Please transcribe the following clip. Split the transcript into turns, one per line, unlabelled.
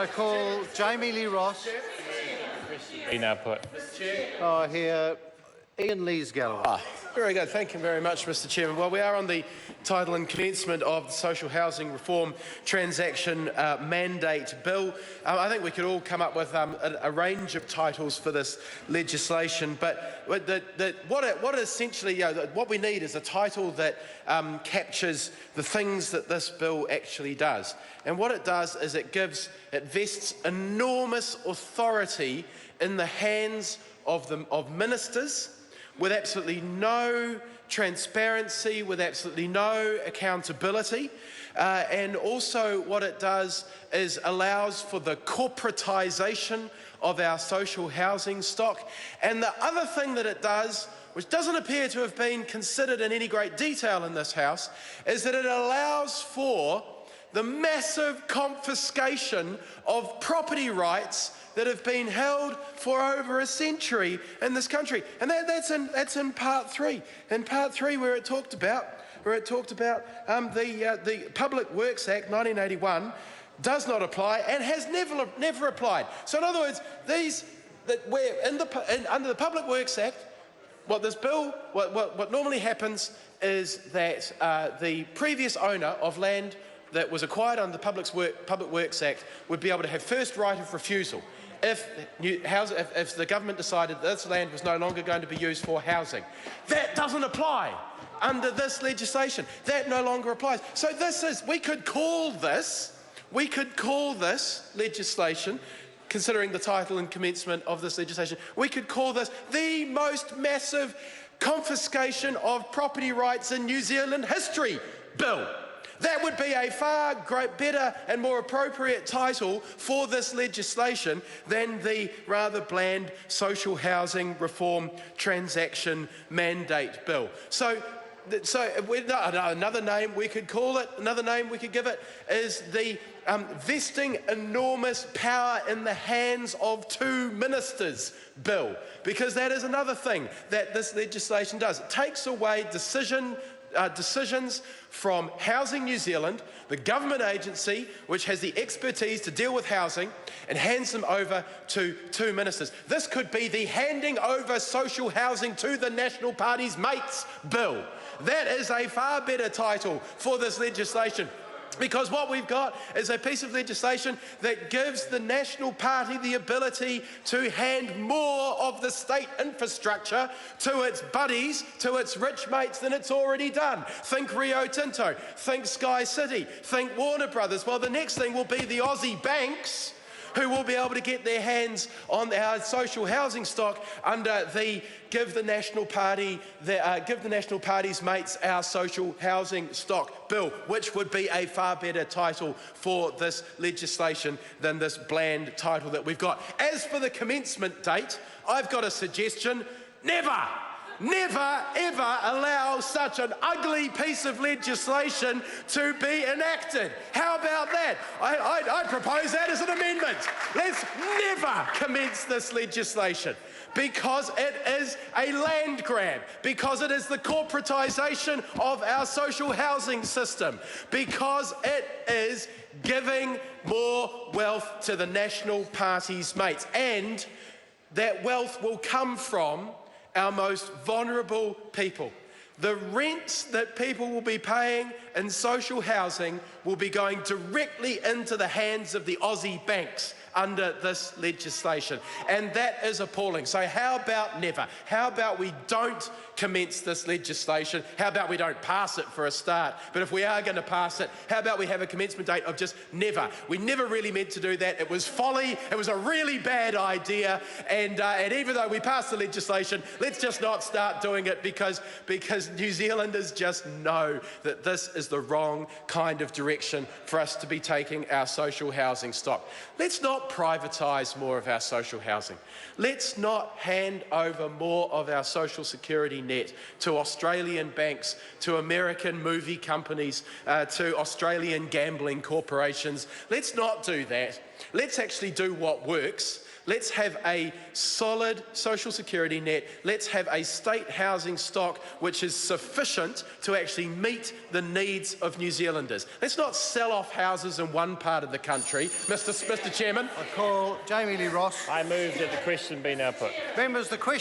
I call Jami-Lee Ross.
Now put.
Here, Ian Lees-Galloway.
Very good. Thank you very much, Mr. Chairman. Well, we are on the title and commencement of the Social Housing Reform Transaction Mandate Bill. I think we could all come up with a range of titles for this legislation, but what essentially, what we need is a title that captures the things that this bill actually does. And what it does is it vests enormous authority in the hands of ministers, with absolutely no transparency, with absolutely no accountability. And also what it does is allows for the corporatisation of our social housing stock. And the other thing that it does, which doesn't appear to have been considered in any great detail in this House, is that it allows for the massive confiscation of property rights that have been held for over a century in this country. And that's in part 3. In part 3, where it talked about the Public Works Act 1981 does not apply and has never applied. So in other words, under the Public Works Act, what normally happens is that the previous owner of land that was acquired under the Public Works Act would be able to have first right of refusal if the government decided that this land was no longer going to be used for housing. That doesn't apply under this legislation. That no longer applies. So we could call this legislation, considering the title and commencement of this legislation, we could call this the most massive confiscation of property rights in New Zealand history bill. That would be a far better and more appropriate title for this legislation than the rather bland Social Housing Reform Transaction Mandate Bill. So another name we could call it, another name we could give it is the vesting enormous power in the hands of two ministers bill, because that is another thing that this legislation does. It takes away decisions from Housing New Zealand, the government agency which has the expertise to deal with housing, and hands them over to two ministers. This could be the handing over social housing to the National Party's mates bill. That is a far better title for this legislation, because what we've got is a piece of legislation that gives the National Party the ability to hand more of the state infrastructure to its buddies, to its rich mates, than it's already done. Think Rio Tinto, think Sky City, think Warner Brothers. Well, the next thing will be the Aussie banks, who will be able to get their hands on our social housing stock under the give the National Party's mates our social housing stock bill, which would be a far better title for this legislation than this bland title that we've got. As for the commencement date, I've got a suggestion. Never, ever allow such an ugly piece of legislation to be enacted. How about that? I propose that as an amendment. Let's never commence this legislation, because it is a land grab, because it is the corporatisation of our social housing system, because it is giving more wealth to the National Party's mates, and that wealth will come from our most vulnerable people. The rents that people will be paying in social housing will be going directly into the hands of the Aussie banks under this legislation, and that is appalling. So how about never? How about we don't commence this legislation? How about we don't pass it for a start? But if we are going to pass it, how about we have a commencement date of just never? We never really meant to do that. It was folly. It was a really bad idea, and even though we passed the legislation, let's just not start doing it, because New Zealanders just know that this is the wrong kind of direction for us to be taking our social housing stock. Let's not privatise more of our social housing. Let's not hand over more of our social security net to Australian banks, to American movie companies, to Australian gambling corporations. Let's not do that. Let's actually do what works. Let's have a solid social security net. Let's have a state housing stock which is sufficient to actually meet the needs of New Zealanders. Let's not sell off houses in one part of the country. Mr. Chairman.
I call Jami-Lee Ross.
I move that the question be now put.
Members, the question